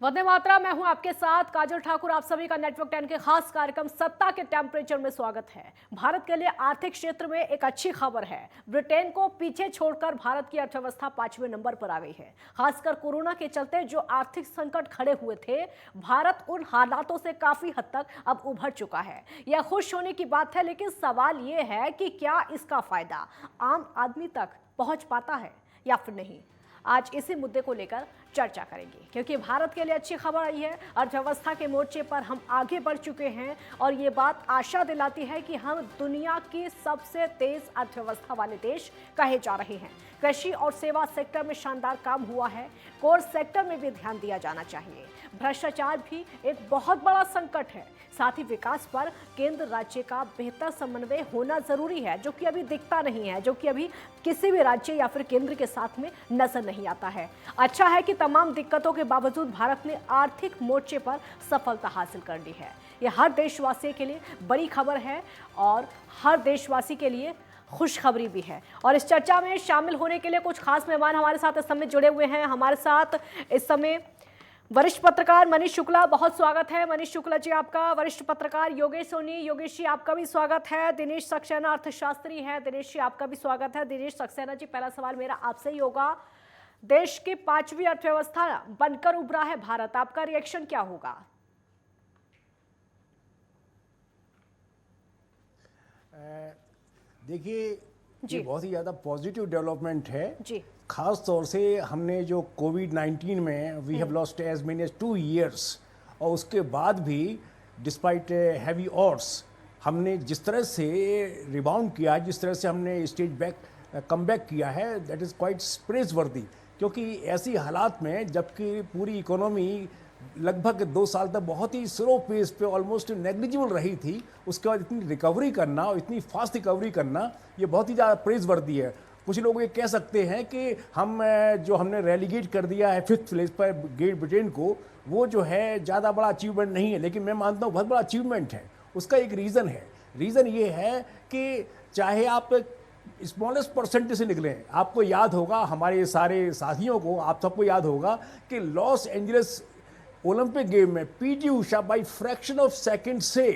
वंदे मातरा। मैं हूं आपके साथ काजल ठाकुर। आप सभी का नेटवर्क 10 के खास कार्यक्रम सत्ता के टेम्परेचर में स्वागत है। भारत के लिए आर्थिक क्षेत्र में एक अच्छी खबर है। ब्रिटेन को पीछे छोड़कर भारत की अर्थव्यवस्था 5वें नंबर पर आ गई है। खासकर कोरोना के चलते जो आर्थिक संकट खड़े हुए थे, भारत उन हालातों से काफी हद तक अब उभर चुका है। यह खुश होने की बात है, लेकिन सवाल यह है कि क्या इसका फायदा आम आदमी तक पहुंच पाता है या फिर नहीं। आज इसी मुद्दे को लेकर चर्चा करेंगे, क्योंकि भारत के लिए अच्छी खबर आई है। अर्थव्यवस्था के मोर्चे पर हम आगे बढ़ चुके हैं और ये बात आशा दिलाती है कि हम दुनिया की सबसे तेज अर्थव्यवस्था वाले देश कहे जा रहे हैं। कृषि और सेवा सेक्टर में शानदार काम हुआ है। कोर सेक्टर में भी ध्यान दिया जाना चाहिए। भ्रष्टाचार भी एक बहुत बड़ा संकट है। साथ ही विकास पर केंद्र राज्य का बेहतर समन्वय होना जरूरी है, जो कि अभी दिखता नहीं है, जो कि अभी किसी भी राज्य या फिर केंद्र के साथ में नजर नहीं आता है। अच्छा है कि तमाम दिक्कतों के बावजूद भारत ने आर्थिक मोर्चे पर सफलता हासिल कर ली है। यह हर देशवासी के लिए बड़ी खबर है और हर देशवासी के लिए खुशखबरी भी है। और इस चर्चा में शामिल होने के लिए कुछ खास मेहमान हमारे साथ इस समय जुड़े हुए हैं। हमारे साथ इस समय वरिष्ठ पत्रकार मनीष शुक्ला, बहुत स्वागत है मनीष शुक्ला जी आपका। वरिष्ठ पत्रकार योगेश सोनी, योगेश जी आपका भी स्वागत है। दिनेश सक्सेना अर्थशास्त्री हैं, दिनेश जी आपका भी स्वागत है। दिनेश सक्सेना जी, पहला सवाल मेरा आपसे ही होगा। देश की 5वीं अर्थव्यवस्था बनकर उभरा है भारत, आपका रिएक्शन क्या होगा? देखिए, ये बहुत ही ज़्यादा पॉजिटिव डेवलपमेंट है जी। खास तौर से हमने जो कोविड-19 में we have lost as many as 2 years और उसके बाद भी डिस्पाइट हैवी ऑड्स हमने जिस तरह से रिबाउंड किया, जिस तरह से हमने स्टेज कम बैक किया है, दैट इज़ क्वाइट प्रेज वर्दी। क्योंकि ऐसी हालात में जबकि पूरी इकोनॉमी लगभग 2 साल तक बहुत ही स्लो पेस पे ऑलमोस्ट नेग्लिजिबल रही थी, उसके बाद इतनी रिकवरी करना और इतनी फास्ट रिकवरी करना, ये बहुत ही ज़्यादा प्रेज वर्दी है। कुछ लोग ये कह सकते हैं कि हमने रेलीगेट कर दिया है 5th प्लेस पर ग्रेट ब्रिटेन को, वो जो है ज़्यादा बड़ा अचीवमेंट नहीं है, लेकिन मैं मानता हूँ बहुत बड़ा अचीवमेंट है। उसका एक रीज़न है। रीज़न ये है कि चाहे आप स्मॉलेस्ट परसेंटेज से निकलें, आपको याद होगा, हमारे सारे साथियों को, आप सबको याद होगा कि लॉस एंजलिस ओलंपिक गेम में PT Usha by fraction of second से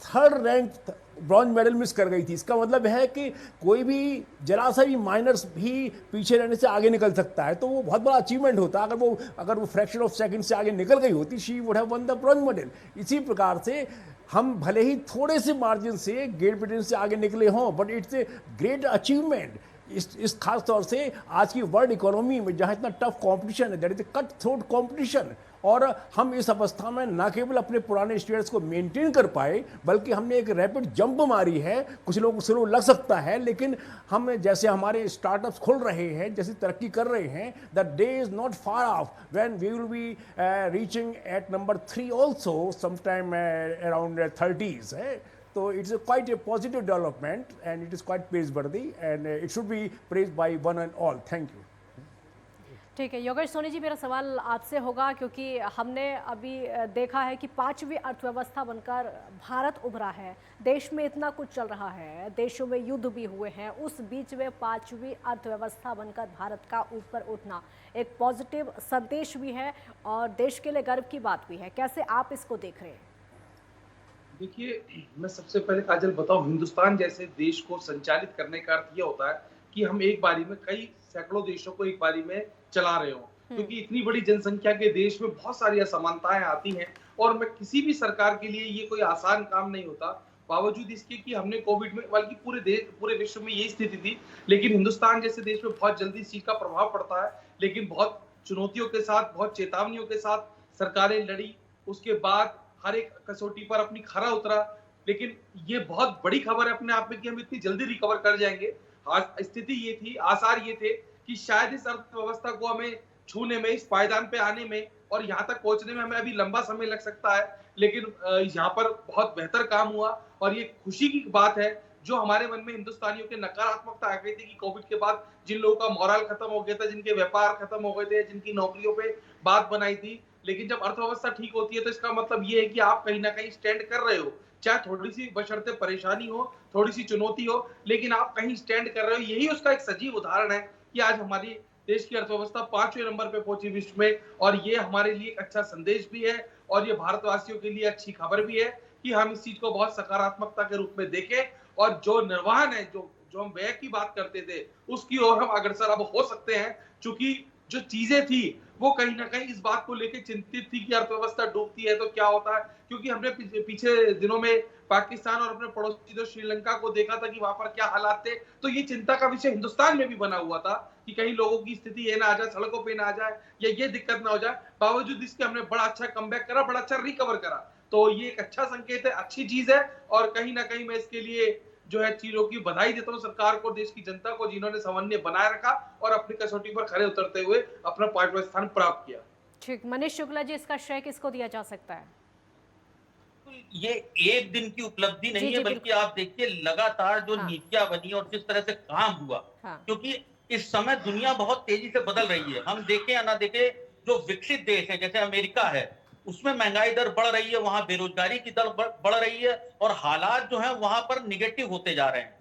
3rd rank bronze medal miss कर गई थी। इसका मतलब है कि कोई भी जरा सा भी माइनर्स भी पीछे रहने से आगे निकल सकता है, तो वो बहुत बड़ा अचीवमेंट होता। अगर वो फ्रैक्शन ऑफ सेकंड से आगे निकल गई होती, she would have one the bronze medal. इसी प्रकार से हम भले ही थोड़े से मार्जिन से ग्रेट ब्रिटेन से आगे निकले हों, but it's a great achievement. इस खास तौर से आज की वर्ल्ड इकोनॉमी में जहाँ इतना टफ कंपटीशन है, that is cut throat competition, और हम इस अवस्था में न केवल अपने पुराने स्टेटस को मेंटेन कर पाए, बल्कि हमने एक रैपिड जंप मारी है। कुछ लोगों को स्लो लग सकता है, लेकिन हम जैसे हमारे स्टार्टअप्स खुल रहे हैं, जैसे तरक्की कर रहे हैं, the day is not far off when we will be reaching at number 3 also sometime around 30s है। तो it's quite a positive development and it is quite praiseworthy and it should be praised by one and all. Thank you. ठीक है योगेश सोनी जी, मेरा सवाल आपसे होगा, क्योंकि हमने अभी देखा है कि 5वीं अर्थव्यवस्था बनकर भारत उभरा है। देश में इतना कुछ चल रहा है, देशों में युद्ध भी हुए हैं, उस बीच में 5वीं अर्थव्यवस्था बनकर भारत का ऊपर उठना एक पॉजिटिव संदेश भी है और देश के लिए गर्व की बात भी है। कैसे आप इसको देख रहे हैं? देखिए, मैं सबसे पहले काजल बताऊं, हिंदुस्तान जैसे देश को संचालित करने का अर्थ यह होता है कि हम एक बारी में कई सैकड़ों देशों को एक बारी में चला रहे हो, क्योंकि इतनी बड़ी जनसंख्या के देश में बहुत सारी असमानताएं आती हैं और मैं किसी भी सरकार के लिए ये कोई आसान काम नहीं होता। बावजूद इसके कि हमने कोविड में, बल्कि पूरे विश्व में यही स्थिति थी, लेकिन हिंदुस्तान जैसे देश में बहुत जल्दी इस चीज का प्रभाव पड़ता है, लेकिन बहुत चुनौतियों के साथ, बहुत चेतावनियों के साथ सरकारें लड़ी। उसके बाद हर एक कसौटी पर अपनी खरा उतरा, लेकिन ये बहुत बड़ी खबर है अपने आप में कि हम इतनी जल्दी रिकवर कर जाएंगे। आज स्थिति ये थी, आसार ये थे कि शायद इस अर्थव्यवस्था को हमें छूने में, इस पायदान पे आने में और यहाँ तक पहुंचने में हमें अभी लंबा समय लग सकता है, लेकिन यहाँ पर बहुत बेहतर काम हुआ और ये खुशी की बात है। जो हमारे मन में हिंदुस्तानियों के नकारात्मकता आ गई थी कि कोविड के बाद जिन लोगों का मोरल खत्म हो गया था, जिनके व्यापार खत्म हो गए थे, जिनकी नौकरियों पे बात बनाई थी, लेकिन जब अर्थव्यवस्था ठीक होती है तो इसका मतलब ये है कि आप कहीं ना कहीं स्टैंड कर रहे हो, चाहे थोड़ी सी बशर्ते परेशानी हो, थोड़ी सी चुनौती हो, लेकिन आप कहीं स्टैंड कर रहे हो। यही उसका एक सजीव उदाहरण है कि आज हमारी देश की अर्थव्यवस्था 5वें नंबर पे पहुंची विश्व में, और ये हमारे लिए एक अच्छा संदेश भी है और ये भारतवासियों के लिए अच्छी खबर भी है कि हम इस चीज को बहुत सकारात्मकता के रूप में देखें, और जो निर्वहन है, जो हम व्यय की बात करते थे, उसकी ओर हम अग्रसर अब हो सकते हैं। चूंकि जो चीजें थी वो कहीं ना कहीं इस बात को लेकर चिंतित थी कि अर्थव्यवस्था डूबती है तो क्या होता है, क्योंकि हमने पीछे दिनों में पाकिस्तान और अपने पड़ोसी जो श्रीलंका को देखा था कि वहां पर क्या हालात थे, तो ये चिंता का विषय हिंदुस्तान में भी बना हुआ था कि कहीं लोगों की स्थिति ये ना आ जाए, सड़कों पे ना आ जाए या ये दिक्कत ना हो जाए। बावजूद इसके हमने बड़ा अच्छा कमबैक करा, बड़ा अच्छा रिकवर करा, तो ये एक अच्छा संकेत है, अच्छी चीज है। और कहीं ना कहीं मैं इसके लिए जो है चीजों की बधाई देता हूँ सरकार को, देश की जनता को, जिन्होंने समन्वय बनाए रखा और अपनी कसौटी पर खड़े उतरते हुए अपना 5वां स्थान प्राप्त किया। ठीक, मनीष शुक्ला जी, इसका श्रेय किसको दिया जा सकता है? ये एक दिन की उपलब्धि नहीं जी, है, जी, बल्कि आप देखिए लगातार जो हाँ। नीतियां बनी और जिस तरह से काम हुआ, हाँ। क्योंकि इस समय दुनिया बहुत तेजी से बदल रही है। हम देखें या ना देखें, जो विकसित देश है जैसे अमेरिका है, उसमें महंगाई दर बढ़ रही है, वहां बेरोजगारी की दर बढ़ रही है और हालात जो है वहां पर निगेटिव होते जा रहे हैं।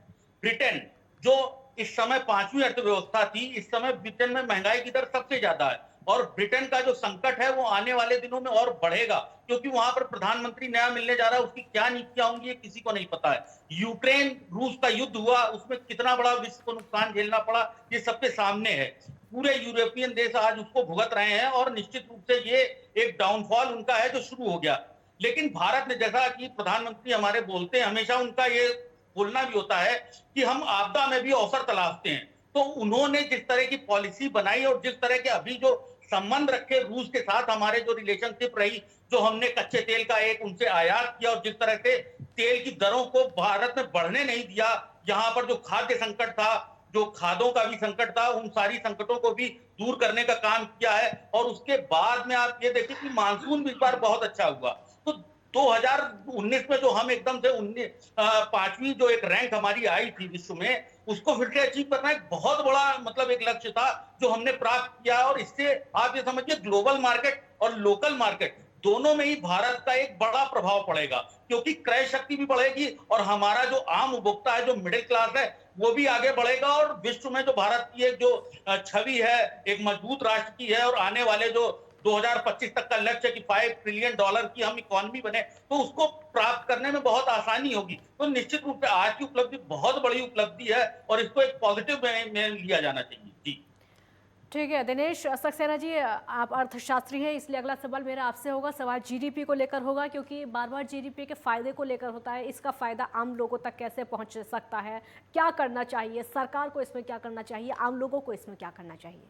ब्रिटेन, जो इस समय 5वीं अर्थव्यवस्था थी, इस समय ब्रिटेन में महंगाई की दर सबसे ज्यादा है और ब्रिटेन का जो संकट है वो आने वाले दिनों में और बढ़ेगा, क्योंकि वहां पर प्रधानमंत्री नया मिलने जा रहा है, उसकी क्या नीतियां होंगी ये किसी को नहीं पता है। यूक्रेन रूस का युद्ध हुआ, उसमें कितना बड़ा विश्व को नुकसान झेलना पड़ा, ये सबके सामने है। पूरे यूरोपियन देश आज उसको भुगत रहे हैं और निश्चित रूप से ये एक डाउनफॉल उनका है जो शुरू हो गया। लेकिन भारत ने, जैसा कि प्रधानमंत्री हमारे बोलते हैं, हमेशा उनका ये बोलना भी होता है कि हम आपदा में भी अवसर तलाशते हैं। तो उन्होंने जिस तरह की पॉलिसी बनाई और जिस तरह के अभी जो संबंध रखे रूस के साथ, हमारे जो रिलेशनशिप रही, जो हमने कच्चे तेल का एक उनसे आयात किया और जिस तरह से तेल की दरों को भारत ने बढ़ने नहीं दिया, यहाँ पर जो खाद्य संकट था, जो खादों का भी संकट था, उन सारी संकटों को भी दूर करने का काम किया है। और उसके बाद में आप ये देखिए कि मानसून भी इस बार बहुत अच्छा हुआ। तो 2019 में जो हम एकदम से 5वीं जो एक रैंक हमारी आई थी विश्व में, उसको फिर से अचीव करना एक बहुत बड़ा मतलब एक लक्ष्य था जो हमने प्राप्त किया। और इससे आप ये समझिए ग्लोबल मार्केट और लोकल मार्केट दोनों में ही भारत का एक बड़ा प्रभाव पड़ेगा, क्योंकि क्रय शक्ति भी बढ़ेगी और हमारा जो आम उपभोक्ता है, जो मिडिल क्लास है, वो भी आगे बढ़ेगा। और विश्व में जो भारत की एक जो छवि है, एक मजबूत राष्ट्र की है, और आने वाले जो 2025 तक का लक्ष्य कि $5 ट्रिलियन की हम इकोनॉमी बने, तो उसको प्राप्त करने में बहुत आसानी होगी। तो निश्चित रूप से आज की उपलब्धि बहुत बड़ी उपलब्धि है और इसको एक पॉजिटिव में लिया जाना चाहिए। जी ठीक है, दिनेश सक्सेना जी, आप अर्थशास्त्री हैं, इसलिए अगला सवाल मेरा आपसे होगा। सवाल जीडीपी को लेकर होगा, क्योंकि बार बार जीडीपी के फायदे को लेकर होता है। इसका फायदा आम लोगों तक कैसे पहुंच सकता है, क्या करना चाहिए सरकार को, इसमें क्या करना चाहिए, आम लोगों को इसमें क्या करना चाहिए?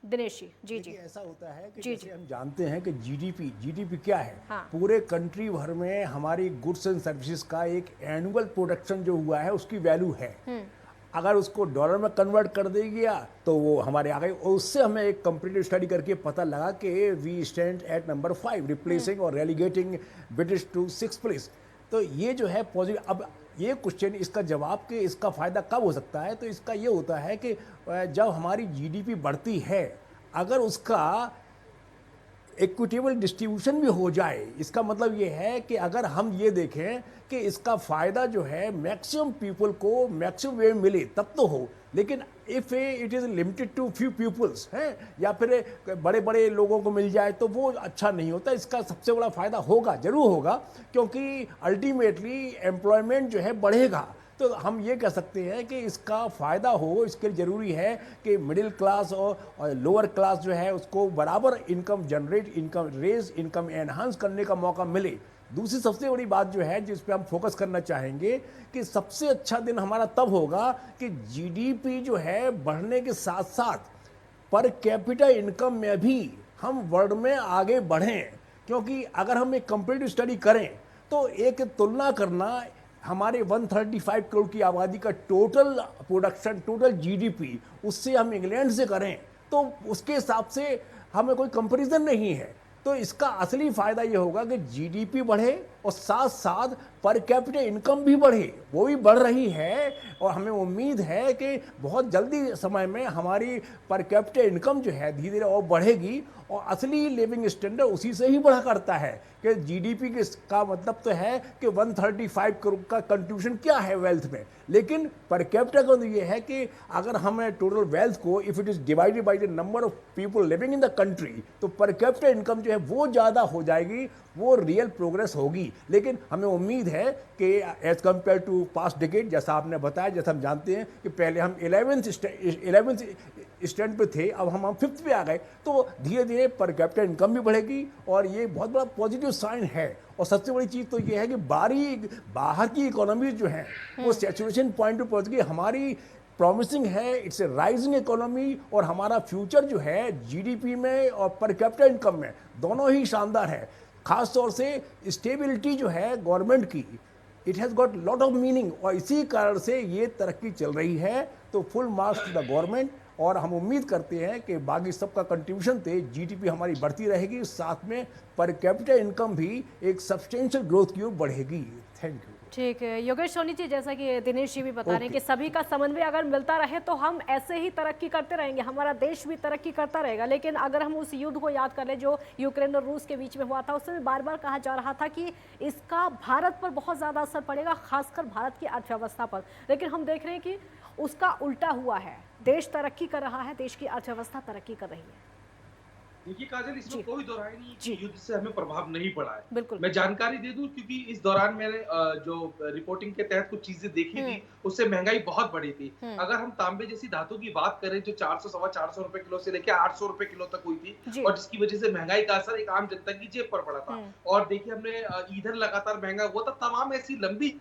दिनेश जी। जी ऐसा होता है कि जी, जैसे हम जानते हैं कि जीडीपी क्या है। हाँ। पूरे कंट्री भर में हमारी गुड्स एंड सर्विसेज का एक एनुअल प्रोडक्शन जो हुआ है उसकी वैल्यू है। अगर उसको डॉलर में कन्वर्ट कर दे गया तो वो हमारे आ गए। उससे हमें एक कंप्लीट स्टडी करके पता लगा कि we stand at number 5, replacing और relegating British to 6th place. तो ये जो है पॉजिटिव। अब ये क्वेश्चन, इसका जवाब कि इसका फ़ायदा कब हो सकता है, तो इसका ये होता है कि जब हमारी जीडीपी बढ़ती है, अगर उसका इक्विटेबल डिस्ट्रीब्यूशन भी हो जाए। इसका मतलब ये है कि अगर हम ये देखें कि इसका फ़ायदा जो है मैक्सिमम पीपल को मैक्सिमम वे मिले तब तो हो, लेकिन if it is limited to few peoples हैं या फिर बड़े बड़े लोगों को मिल जाए तो वो अच्छा नहीं होता। इसका सबसे बड़ा फ़ायदा होगा, ज़रूर होगा, क्योंकि अल्टीमेटली एम्प्लॉयमेंट जो है बढ़ेगा। तो हम ये कह सकते हैं कि इसका फ़ायदा हो, इसके लिए ज़रूरी है कि मिडिल क्लास और लोअर क्लास जो है उसको बराबर income generate, income raise, income enhance करने का मौका मिले। दूसरी सबसे बड़ी बात जो है जिस पे हम फोकस करना चाहेंगे कि सबसे अच्छा दिन हमारा तब होगा कि जीडीपी जो है बढ़ने के साथ साथ पर कैपिटा इनकम में भी हम वर्ल्ड में आगे बढ़ें। क्योंकि अगर हम एक कंपैरेटिव स्टडी करें तो एक तुलना करना, हमारे 135 करोड़ की आबादी का टोटल प्रोडक्शन, टोटल जीडीपी, उससे हम इंग्लैंड से करें तो उसके हिसाब से हमें कोई कंपैरिजन नहीं है। तो इसका असली फ़ायदा ये होगा कि जीडीपी बढ़े, और साथ साथ पर कैपिटा इनकम भी बढ़े, वो भी बढ़ रही है। और हमें उम्मीद है कि बहुत जल्दी समय में हमारी पर कैपिटा इनकम जो है धीरे धीरे और बढ़ेगी, और असली लिविंग स्टैंडर्ड उसी से ही बढ़ा करता है कि जीडीपी का मतलब तो है कि 135 करोड़ का कंट्रीब्यूशन क्या है वेल्थ में, लेकिन पर कैपिटा का तो ये है कि अगर हमें टोटल वेल्थ को if it is divided by the number of people living in the country, तो पर कैपिटा इनकम जो है वो ज़्यादा हो जाएगी, वो रियल प्रोग्रेस होगी। लेकिन हमें उम्मीद है कि as compare to past decade, जैसा आपने बताया, जैसा हम जानते हैं कि पहले हम 11th स्टैंड पे थे, अब हम 5th पे आ गए, तो धीरे धीरे पर कैपिटा इनकम भी बढ़ेगी और ये बहुत बड़ा पॉजिटिव साइन है। और सबसे बड़ी चीज़ तो ये है कि बाहर की इकोनॉमी जो है वो सैचुरेशन पॉइंट पे पहुंच गई, हमारी प्रॉमिसिंग है, इट्स ए राइजिंग इकोनॉमी, और हमारा फ्यूचर जो है जीडीपी में और पर कैपिटा इनकम में दोनों ही शानदार है। खास तौर से स्टेबिलिटी जो है गवर्नमेंट की, it has got lot of meaning, और इसी कारण से ये तरक्की चल रही है। तो full marks to the government, और हम उम्मीद करते हैं कि बाकी सबका कंट्रीब्यूशन से जीडीपी हमारी बढ़ती रहेगी, साथ में पर कैपिटा इनकम भी एक सब्सटेंशियल ग्रोथ की ओर बढ़ेगी। Thank you. ठीक है योगेश सोनी जी, जैसा कि दिनेश जी भी बता रहे हैं कि सभी का समन्वय अगर मिलता रहे तो हम ऐसे ही तरक्की करते रहेंगे, हमारा देश भी तरक्की करता रहेगा। लेकिन अगर हम उस युद्ध को याद कर लें जो यूक्रेन और रूस के बीच में हुआ था, उसमें बार बार कहा जा रहा था कि इसका भारत पर बहुत ज़्यादा असर पड़ेगा, खासकर भारत की अर्थव्यवस्था पर। लेकिन हम देख रहे हैं कि उसका उल्टा हुआ है, देश तरक्की कर रहा है, देश की अर्थव्यवस्था तरक्की कर रही है। देखिए काजल, इसमें कोई दो राय नहीं जी। कि युद्ध से हमें प्रभाव नहीं पड़ा है। बिल्कुल। मैं जानकारी दे दूं, क्योंकि इस दौरान मैंने जो रिपोर्टिंग के तहत कुछ चीजें देखी थी, उससे महंगाई बहुत बढ़ी थी। अगर हम तांबे जैसी धातु की बात करें जो 400 सवा 400 रुपए किलो से लेकर 800 रुपए किलो तक हुई थी, और जिसकी वजह से महंगाई का असर एक आम जनता की जेब पर पड़ा था। और देखिए हमने ईंधन लगातार महंगा हुआ था, तमाम ऐसी लंबी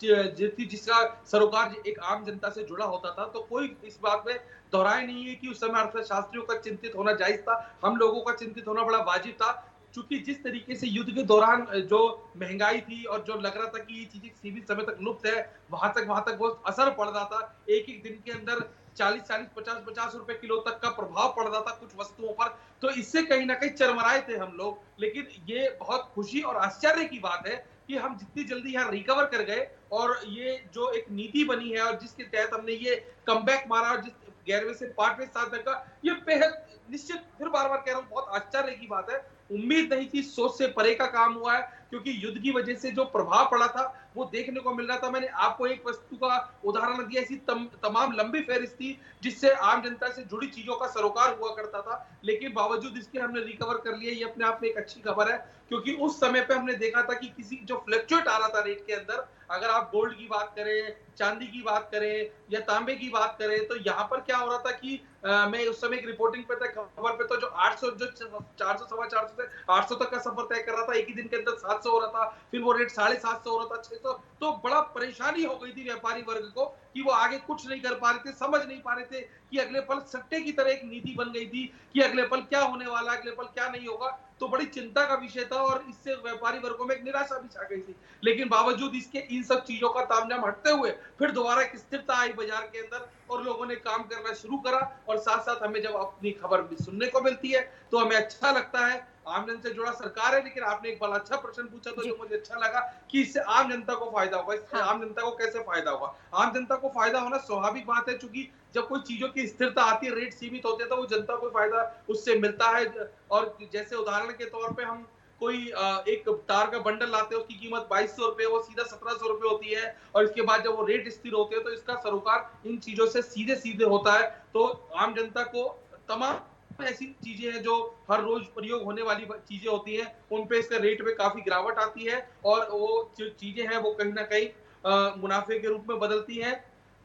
जिसका सरोकार एक आम जनता से जुड़ा होता था, तो कोई इस बात में दोहराए नहीं है कि उस समय अर्थशास्त्रियों का चिंतित होना जायज था, हम लोगों का चिंतित होना बड़ा वाजिब था। चूंकि जिस तरीके से युद्ध के दौरान जो महंगाई थी और जो लग रहा था कि ये चीजें सीमित समय तक लुप्त है, वहां तक वो असर पड़ रहा था। एक एक दिन के अंदर 40-40, 50-50 रुपए किलो तक का प्रभाव पड़ रहा था कुछ वस्तुओं पर, तो इससे कहीं ना कहीं चरमराए थे हम लोग। लेकिन ये बहुत खुशी और आश्चर्य की बात है कि हम जितनी जल्दी यहाँ रिकवर कर गए, और ये जो एक नीति बनी है और जिसके तहत हमने ये कमबैक मारा, और जिस 11वें से 5वें साल तक का, ये बेहद निश्चित, फिर बार बार कह रहा हूँ, बहुत आश्चर्य की बात है। उम्मीद नहीं थी, सोच से परे का काम हुआ है, क्योंकि युद्ध की वजह से जो प्रभाव पड़ा था वो देखने को मिल रहा था। मैंने आपको एक वस्तु का उदाहरण दिया, ऐसी तमाम लंबी फहरिस्त थी जिससे आम जनता से जुड़ी चीजों का सरोकार हुआ करता था, लेकिन बावजूद इसके हमने रिकवर कर लिया। ये अपने आप में एक अच्छी खबर है, क्योंकि उस समय पे हमने देखा था कि किसी जो फ्लक्चुएट आ रहा था रेट के अंदर, अगर आप गोल्ड की बात करें, चांदी की बात करें या तांबे की बात करें, तो यहाँ पर क्या हो रहा था कि मैं उस समय एक रिपोर्टिंग पे था, खबर पे, तो जो 400 सवा 400 से 800 तक का सफर तय कर रहा था, एक ही दिन के अंदर 700 हो रहा था, फिर वो रेट 750 हो रहा था, 600। तो बड़ा परेशानी हो गई थी व्यापारी वर्ग को कि वो आगे कुछ नहीं कर पा रहे थे, समझ नहीं पा रहे थे कि अगले पल सट्टे की तरह एक नीति बन गई थी कि अगले पल क्या होने वाला है, अगले पल क्या नहीं होगा। तो बड़ी चिंता का विषय था, और इससे व्यापारी वर्गों में एक निराशा भी छा गई थी। लेकिन बावजूद इसके इन सब चीजों का तामझाम हटते हुए फिर दोबारा एक स्थिरता आई बाजार के अंदर, और लोगों ने काम करना शुरू करा। और साथ साथ हमें जब अपनी खबर भी सुनने को मिलती है तो हमें अच्छा लगता है। आमजन से जुड़ा सरकार है, लेकिन आपने एक बड़ा अच्छा प्रश्न पूछा तो जो मुझे अच्छा लगा कि इससे आम जनता को फायदा होगा। इससे आम जनता को कैसे फायदा होगा? आम जनता को फायदा होना स्वाभाविक बात है, क्योंकि जब कोई चीजों की स्थिरता आती है, रेट सीमित होते हैं, तो वो जनता को फायदा उससे मिलता है। और जैसे उदाहरण के तौर पे हम कोई एक तार का बंडल लाते हैं, उसकी कीमत 2200 रुपए, वो सीधा 1700 रुपए होती है, और इसके बाद जब वो रेट स्थिर होते हैं तो इसका सरोकार इन चीजों से सीधे सीधे होता है। तो आम जनता को तमाम ऐसी चीजें हैं जो हर रोज प्रयोग होने वाली चीजें होती हैं, उन पे इसका रेट में काफी गिरावट आती है, और वो जो चीजें हैं वो कहीं ना कहीं मुनाफे के रूप में बदलती हैं।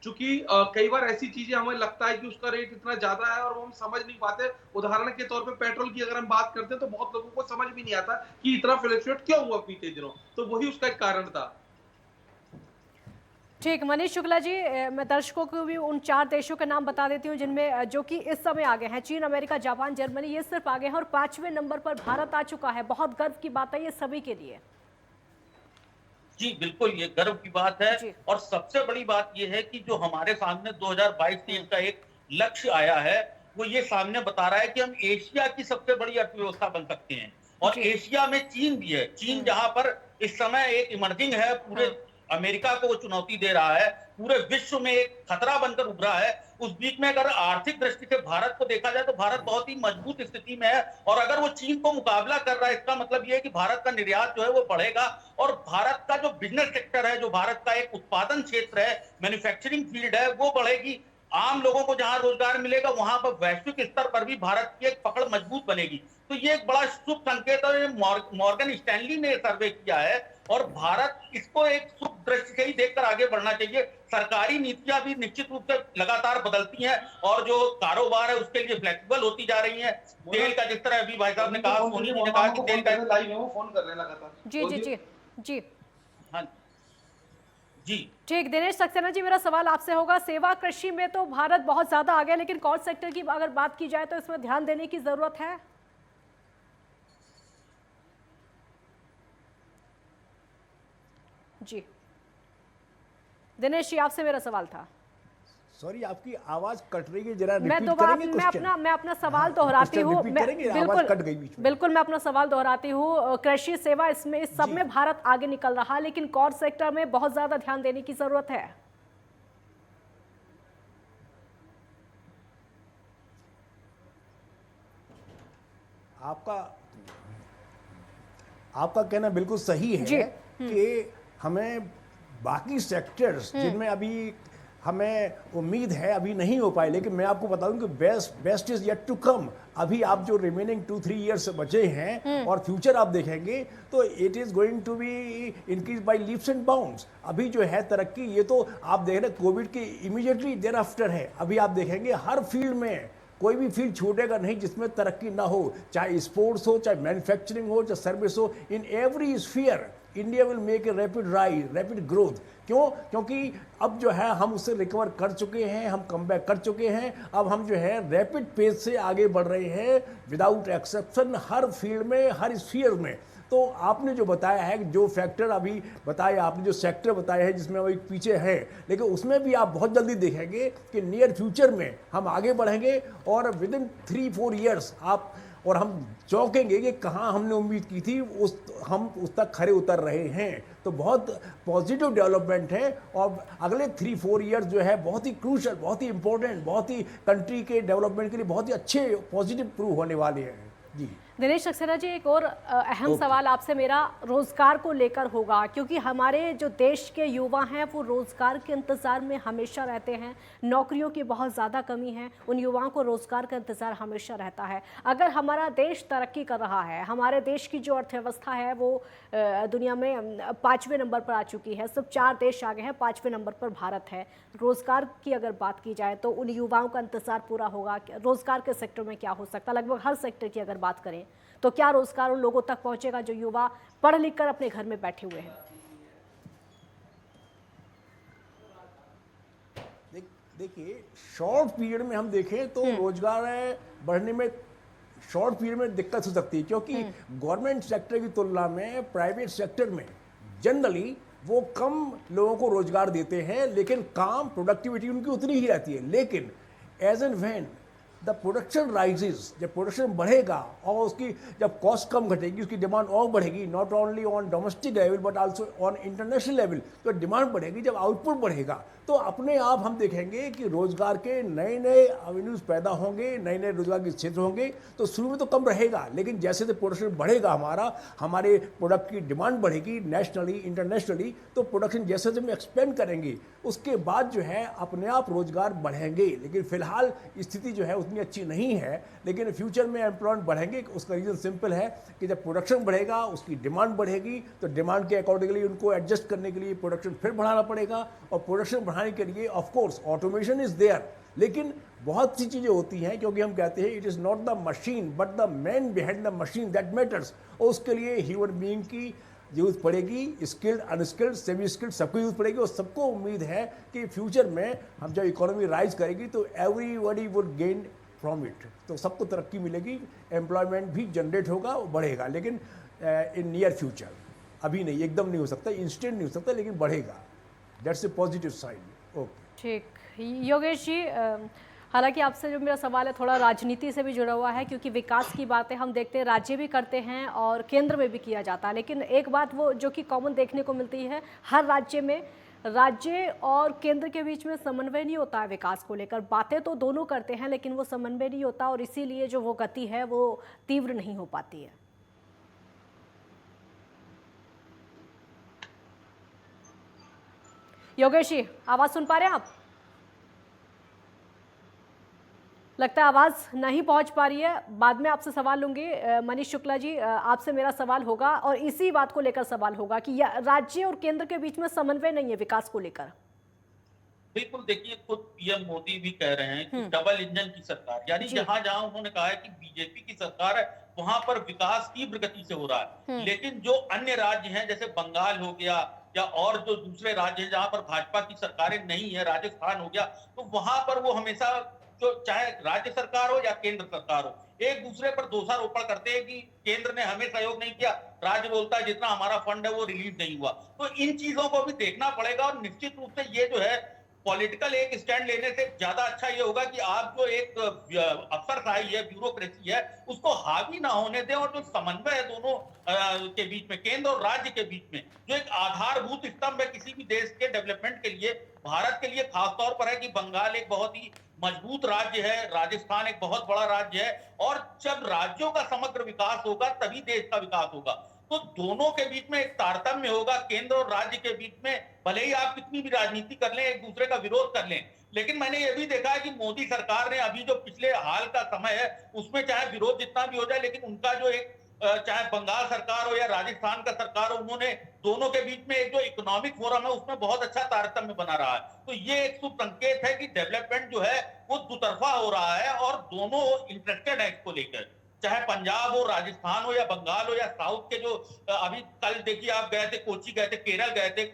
चूंकि कई बार ऐसी चीजें हमें लगता है कि उसका रेट इतना ज्यादा है और वो हम समझ नहीं पाते। उदाहरण के तौर पे पेट्रोल की अगर हम बात करते हैं तो बहुत लोगों को समझ भी नहीं आता कि इतना फ्लक्चुएट क्यों हुआ बीते दिनों, तो वही उसका एक कारण था। ठीक, मनीष शुक्ला जी, मैं दर्शकों को भी उन 4 देशों के नाम बता देती हूँ जिनमें जो कि इस समय आगे हैं। चीन, अमेरिका, जापान, जर्मनी, ये सिर्फ आगे हैं, और 5वें नंबर पर भारत आ चुका है। बहुत गर्व की बात है ये सभी के लिए। जी बिल्कुल, ये गर्व की बात है। और सबसे बड़ी बात ये है कि जो हमारे सामने 2022-23 का एक लक्ष्य आया है, वो ये सामने बता रहा है कि हम एशिया की सबसे बड़ी अर्थव्यवस्था बन सकते हैं। और जी। एशिया में चीन भी है। चीन जहां पर इस समय एक इमर्जिंग है, पूरे अमेरिका को वो चुनौती दे रहा है, पूरे विश्व में एक खतरा बनकर उभरा है। उस बीच में अगर आर्थिक दृष्टि से भारत को देखा जाए तो भारत बहुत ही मजबूत स्थिति में है, और अगर वो चीन को मुकाबला कर रहा है, इसका मतलब ये है कि भारत का निर्यात जो है वो बढ़ेगा, और भारत का जो बिजनेस सेक्टर है, जो भारत का एक उत्पादन क्षेत्र है, मैन्युफैक्चरिंग फील्ड है, वो बढ़ेगी। आम लोगों को जहां रोजगार मिलेगा वहां पर वैश्विक स्तर पर भी भारत की एक पकड़ मजबूत बनेगी। तो ये एक बड़ा शुभ संकेत है। मॉर्गन स्टैनली ने सर्वे किया है, और भारत इसको एक शुभ दृष्टि से ही देखकर आगे बढ़ना चाहिए। सरकारी नीतियां भी निश्चित रूप से लगातार बदलती हैं, और जो कारोबार है उसके लिए फ्लेक्सिबल होती जा रही है। तेल का, जिस तरह अभी भाई साहब ने कहा, सोनी जी ने कहा कि तेल का, लाइव है, वो फोन कर रहे हैं लगातार। जी जी जी जी हाँ जी, ठीक। दिनेश सक्सेना जी, मेरा सवाल आपसे होगा, सेवा कृषि में तो भारत बहुत ज्यादा आगे है, लेकिन कॉल सेक्टर की अगर बात की जाए तो इसमें ध्यान देने की जरूरत है। जी दिनेश जी, आपसे मेरा सवाल था। सॉरी, आपकी आवाज कट रही है, जरा मैं रिपीट दोबारा करेंगे मैं अपना सवाल दोहराती हूँ। आवाज कट गई बीच में। बिल्कुल मैं अपना सवाल दोहराती हूँ। कृषि सेवा, इसमें इस सब में भारत आगे निकल रहा है, लेकिन कॉर सेक्टर में बहुत ज्यादा ध्यान देने की जरूरत है। आपका कहना बिल्कुल सही है कि हमें बाकी सेक्टर्स जिनमें अभी हमें उम्मीद है अभी नहीं हो पाए, लेकिन मैं आपको बता दूं कि best is yet to come. अभी आप जो रिमेनिंग 2-3 ईयर्स बचे हैं और फ्यूचर आप देखेंगे तो it is going to be increase by leaps and bounds. अभी जो है तरक्की, ये तो आप देख रहे हैं कोविड के इमीडिएटली देर आफ्टर है। अभी आप देखेंगे हर फील्ड में कोई भी फील्ड छूटेगा नहीं जिसमें तरक्की ना हो, चाहे स्पोर्ट्स हो, चाहे मैन्युफैक्चरिंग हो, चाहे सर्विस हो। In every sphere India will make a rapid rise, rapid growth. क्यों? क्योंकि अब जो है हम उससे रिकवर कर चुके हैं, हम कम बैक कर चुके हैं। अब हम जो है रैपिड पेस से आगे बढ़ रहे हैं विदाउट एक्सेप्शन, हर फील्ड में, हर स्फीयर में। तो आपने जो बताया है, जो फैक्टर अभी बताया आपने, जो सेक्टर बताया है जिसमें अभी पीछे है, लेकिन उसमें भी आप बहुत जल्दी देखेंगे कि नियर फ्यूचर में हम आगे बढ़ेंगे, और विद इन 3-4 ईयर्स आप और हम चौंकेंगे कि कहाँ हमने उम्मीद की थी हम उस तक खरे उतर रहे हैं। तो बहुत पॉजिटिव डेवलपमेंट है, और अगले 3-4 ईयर्स जो है बहुत ही क्रूशल, बहुत ही इंपॉर्टेंट, बहुत ही कंट्री के डेवलपमेंट के लिए बहुत ही अच्छे पॉजिटिव प्रूव होने वाले हैं। जी दिनेश सक्सेना जी, एक और अहम सवाल आपसे मेरा रोजगार को लेकर होगा, क्योंकि हमारे जो देश के युवा हैं वो रोजगार के इंतजार में हमेशा रहते हैं। नौकरियों की बहुत ज़्यादा कमी है, उन युवाओं को रोजगार का इंतजार हमेशा रहता है। अगर हमारा देश तरक्की कर रहा है, हमारे देश की जो अर्थव्यवस्था है वो दुनिया में 5वें नंबर पर आ चुकी है, सिर्फ 4 देश आगे हैं, 5वें नंबर पर भारत है। रोजगार की अगर बात की जाए तो उन युवाओं का इंतजार पूरा होगा। रोजगार के सेक्टर में क्या हो सकता है? लगभग हर सेक्टर की अगर बात करें तो क्या रोजगार उन लोगों तक पहुंचेगा जो युवा पढ़ लिख कर अपने घर में बैठे हुए हैं? देखिए, शॉर्ट पीरियड में हम देखें तो रोजगार बढ़ने में शॉर्ट पीरियड में दिक्कत हो सकती है, क्योंकि गवर्नमेंट सेक्टर की तुलना में प्राइवेट सेक्टर में जनरली वो कम लोगों को रोजगार देते हैं, लेकिन काम प्रोडक्टिविटी उनकी उतनी ही रहती है। लेकिन as and when the production rises, जब प्रोडक्शन बढ़ेगा और उसकी जब कॉस्ट कम घटेगी, उसकी डिमांड और बढ़ेगी, not only on domestic level but also on international level. तो डिमांड बढ़ेगी, जब आउटपुट बढ़ेगा तो अपने आप हम देखेंगे कि रोजगार के नए नए एवेन्यूज पैदा होंगे, नए नए रोजगार के क्षेत्र होंगे। तो शुरू में तो कम रहेगा, लेकिन जैसे जैसे प्रोडक्शन बढ़ेगा, हमारे प्रोडक्ट की डिमांड बढ़ेगी नेशनली इंटरनेशनली, तो प्रोडक्शन जैसे जैसे हम एक्सपेंड करेंगे उसके बाद जो है अपने आप रोजगार बढ़ेंगे। लेकिन फिलहाल स्थिति जो है उतनी अच्छी नहीं है, लेकिन फ्यूचर में एम्प्लॉयमेंट बढ़ेंगे। उसका रीज़न सिंपल है कि जब प्रोडक्शन बढ़ेगा उसकी डिमांड बढ़ेगी, तो डिमांड के अकॉर्डिंगली उनको एडजस्ट करने के लिए प्रोडक्शन फिर बढ़ाना पड़ेगा, और प्रोडक्शन बढ़ाने के लिए of course automation is there. लेकिन बहुत सी चीज़ें होती हैं, क्योंकि हम कहते हैं it is not the machine but the man behind the machine that matters. और उसके लिए ह्यूमन बीइंग की यूज़ पड़ेगी, स्किल्ड अनस्किल्ड सेमी स्किल्ड सबको यूज़ पड़ेगी। और सबको उम्मीद है कि फ्यूचर में हम जब इकोनॉमी राइज करेगी तो everybody would gain from it, तो सबको तरक्की मिलेगी, एम्प्लॉयमेंट भी जनरेट होगा, बढ़ेगा। लेकिन इन नियर फ्यूचर, अभी नहीं, एकदम नहीं हो सकता, इंस्टेंट नहीं हो सकता, लेकिन बढ़ेगा। That's a positive sign. Okay, ठीक। योगेश जी, हालांकि आपसे जो मेरा सवाल है थोड़ा राजनीति से भी जुड़ा हुआ है, क्योंकि विकास की बातें हम देखते हैं राज्य भी करते हैं और केंद्र में भी किया जाता है, लेकिन एक बात वो जो कि कॉमन देखने को मिलती है, हर राज्य में राज्य और केंद्र के बीच में समन्वय नहीं होता है विकास को लेकर। बातें तो दोनों करते हैं लेकिन वो समन्वय नहीं होता और इसीलिए जो वो गति है वो तीव्र नहीं हो पाती है। योगेश जी, आवाज सुन पा रहे हैं आप? लगता है आवाज नहीं पहुंच पा रही है, बाद में आपसे सवाल लूंगी। मनीष शुक्ला जी, आपसे मेरा सवाल होगा और इसी बात को लेकर सवाल होगा कि राज्य और केंद्र के बीच में समन्वय नहीं है विकास को लेकर। बिल्कुल, देखिए खुद पीएम मोदी भी कह रहे हैं कि डबल इंजन की सरकार, यानी जहां जहां उन्होंने कहा है कि बीजेपी की सरकार है वहां पर विकास तीव्र गति से हो रहा है, लेकिन जो अन्य राज्य हैं जैसे बंगाल हो गया या और जो दूसरे राज्य हैं जहां पर भाजपा की सरकारें नहीं है, राजस्थान हो गया, तो वहां पर वो हमेशा जो चाहे राज्य सरकार हो या केंद्र सरकार हो, एक दूसरे पर दोषारोपण करते हैं कि केंद्र ने हमें सहयोग नहीं किया, राज्य बोलता है जितना हमारा फंड है वो रिलीज नहीं हुआ। तो इन चीजों को भी देखना पड़ेगा और निश्चित रूप से ये जो है पॉलिटिकल एक स्टैंड लेने से ज्यादा अच्छा ये होगा कि आप जो एक अफसरशाही है, ब्यूरोक्रेसी है, उसको हावी ना होने दें और जो समन्वय है दोनों के बीच में, केंद्र और राज्य के बीच में, जो एक आधारभूत स्तंभ है किसी भी देश के डेवलपमेंट के लिए, भारत के लिए खासतौर पर है कि बंगाल एक बहुत ही मजबूत राज्य है, राजस्थान एक बहुत बड़ा राज्य है और जब राज्यों का समग्र विकास होगा तभी देश का विकास होगा। तो दोनों के बीच में एक तारतम्य होगा, केंद्र और राज्य के बीच में, भले ही आप कितनी भी राजनीति कर लें, एक दूसरे का विरोध कर लें, लेकिन मैंने ये भी देखा है कि मोदी सरकार ने अभी जो पिछले हाल का समय है उसमें चाहे विरोध जितना भी हो जाए, लेकिन उनका जो एक चाहे बंगाल सरकार हो या राजस्थान का सरकार हो, उन्होंने दोनों के बीच में एक जो इकोनॉमिक फोरम है उसमें बहुत अच्छा तारतम्य बना रहा है। तो ये एक शुभ संकेत है कि डेवलपमेंट जो है वो दुतरफा हो रहा है और दोनों इंटरेस्टेड है इसको लेकर, चाहे पंजाब हो, राजस्थान हो या बंगाल हो या साउथ के जो अभी कल देखिए आप गए थे, कोची गए थे, केरल गए थे,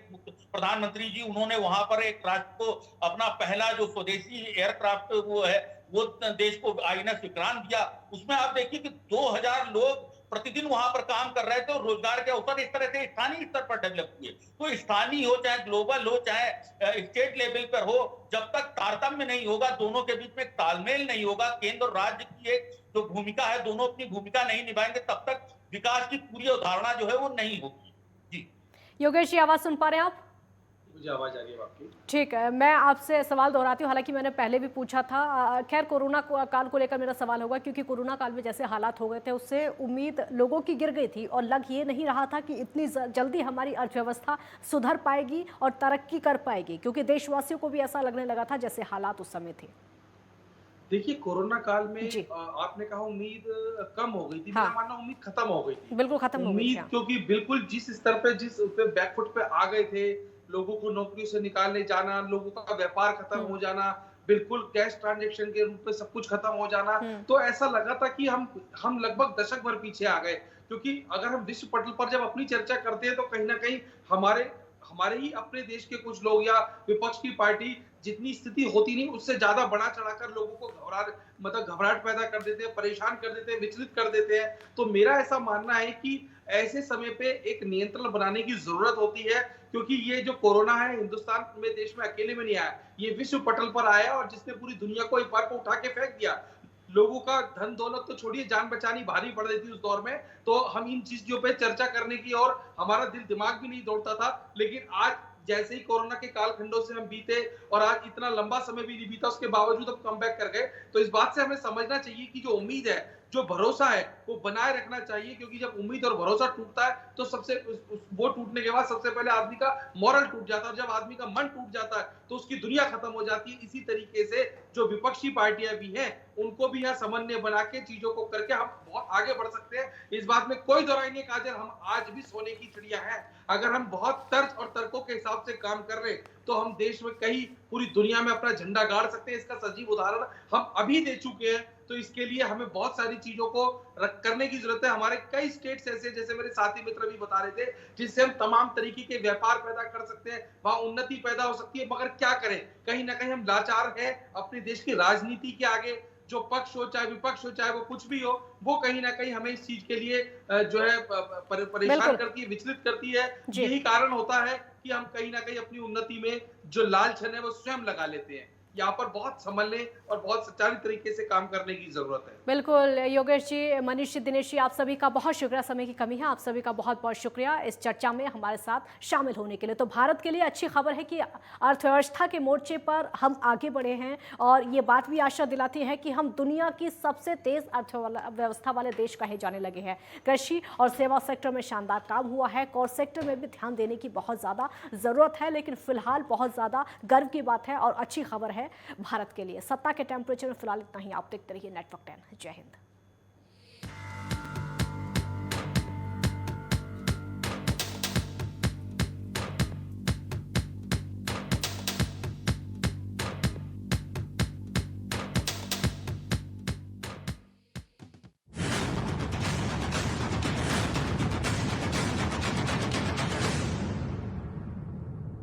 प्रधानमंत्री जी, उन्होंने वहां पर एक राष्ट्र को अपना पहला जो स्वदेशी एयरक्राफ्ट वो है वो देश को आईएनएस विक्रांत दिया। उसमें आप देखिए कि 2000 लोग प्रतिदिन वहां पर काम कर रहे थे और रोजगार के अवसर इस तरह से स्थानीय स्तर पर डेवलप हुए। तो स्थानीय हो चाहे ग्लोबल हो चाहे स्टेट लेवल पर हो, जब तक तारतम्य नहीं होगा, दोनों के बीच में तालमेल नहीं होगा, केंद्र और राज्य की एक जो भूमिका है दोनों अपनी भूमिका नहीं निभाएंगे, तब तक विकास की पूरी अवधारणा जो है वो नहीं होगी। जी योगेश जी, आवाज सुन पा रहे हैं आप? मुझे आवाज आ रही है आपकी? ठीक है, मैं आपसे सवाल दोहराती हूँ, हालांकि मैंने पहले भी पूछा था। खैर कोरोना काल को लेकर मेरा सवाल होगा, क्योंकि कोरोना काल में जैसे हालात हो गए थे उससे उम्मीद लोगों की गिर गई थी और लग ये नहीं रहा था कि इतनी जल्दी हमारी अर्थव्यवस्था सुधर पाएगी और तरक्की कर पाएगी, क्योंकि देशवासियों को भी ऐसा लगने लगा था जैसे हालात उस समय थे। देखिए कोरोना काल में आपने कहा उम्मीद कम हो गई थी, मेरा मानना उम्मीद खत्म हो गई थी। बिल्कुल खत्म हो गई थी, क्योंकि बिल्कुल जिस स्तर पे जिस पे बैकफुट पे आ गए थे, लोगों को नौकरी से निकालने जाना, लोगों का व्यापार खत्म हो जाना, बिल्कुल कैश ट्रांजैक्शन के रूप में सब कुछ खत्म हो जाना, तो ऐसा लगा था कि हम लगभग दशक भर पीछे आ गए। क्योंकि अगर हम विश्व पटल पर जब अपनी चर्चा करते हैं तो कहीं ना कहीं हमारे ही अपने देश के कुछ लोग या विपक्ष की पार्टी जितनी स्थिति होती नहीं उससे ज्यादा बढ़ा चढ़ाकर लोगों को घबराहट पैदा कर देते हैं, परेशान कर देते हैं, विचलित कर देते हैं। तो मेरा ऐसा मानना है कि ऐसे समय पे एक नियंत्रण बनाने की जरूरत होती है, क्योंकि ये जो कोरोना है हिंदुस्तान में देश में अकेले में नहीं आया, ये विश्व पटल पर आया और जिसने पूरी दुनिया को एक बार को उठा के फेंक दिया। लोगों का धन दौलत तो छोड़िए, जान बचानी भारी पड़ रही थी उस दौर में, तो हम इन चीजों पे चर्चा करने की और हमारा दिल दिमाग भी नहीं दौड़ता था। लेकिन आज जैसे ही कोरोना के कालखंडों से हम बीते और आज इतना लंबा समय भी नहीं बीता, उसके बावजूद हम कम बैक कर गए। तो इस बात से हमें समझना चाहिए कि जो उम्मीद है, जो भरोसा है, वो बनाए रखना चाहिए, क्योंकि जब उम्मीद और भरोसा टूटता है तो वो टूटने के बाद सबसे पहले आदमी का मॉरल टूट जाता है। जब आदमी का मन टूट जाता है तो उसकी दुनिया खत्म हो जाती है। इसी तरीके से जो विपक्षी पार्टियां भी हैं उनको भी यहाँ समन्वय बना के चीजों को करके हम बहुत आगे बढ़ सकते हैं। इस बात में कोई दो राय नहीं काजल, हम आज भी सोने की चिड़िया हैं। अगर हम बहुत तर्क और तर्कों के हिसाब से काम कर रहे तो हम देश में कहीं पूरी दुनिया में अपना झंडा गाड़ सकते हैं। इसका सजीव उदाहरण हम अभी दे चुके हैं। तो इसके लिए हमें बहुत सारी चीजों को करने की जरूरत है। हमारे कई स्टेट्स ऐसे, जैसे मेरे साथी मित्र भी बता रहे थे, जिससे हम तमाम तरीके के व्यापार पैदा कर सकते हैं, वहां उन्नति पैदा हो सकती है। मगर क्या करें, कहीं ना कहीं हम लाचार हैं अपने देश की राजनीति के आगे। जो पक्ष हो चाहे विपक्ष हो चाहे वो कुछ भी हो, वो कहीं ना कहीं हमें इस चीज के लिए जो है परेशान करती है, विचलित करती है। यही कारण होता है कि हम कहीं ना कहीं अपनी उन्नति में जो लालछन है वो स्वयं लगा लेते हैं। यहाँ पर बहुत संभलने और बहुत सुचारू तरीके से काम करने की जरूरत है। बिल्कुल योगेश जी, मनीष जी, दिनेश जी, आप सभी का बहुत शुक्रिया। समय की कमी है, आप सभी का बहुत बहुत शुक्रिया इस चर्चा में हमारे साथ शामिल होने के लिए। तो भारत के लिए अच्छी खबर है कि अर्थव्यवस्था के मोर्चे पर हम आगे बढ़े हैं और ये बात भी आशा दिलाती है कि हम दुनिया की सबसे तेज अर्थव्यवस्था वाले देश कहे जाने लगे हैं। कृषि और सेवा सेक्टर में शानदार काम हुआ है, कोर सेक्टर में भी ध्यान देने की बहुत ज़्यादा ज़रूरत है, लेकिन फिलहाल बहुत ज़्यादा गर्व की बात है और अच्छी खबर है भारत के लिए। सत्ता के टेम्परेचर में फिलहाल इतना ही। आप देखते रहिए नेटवर्क 10। जय हिंद।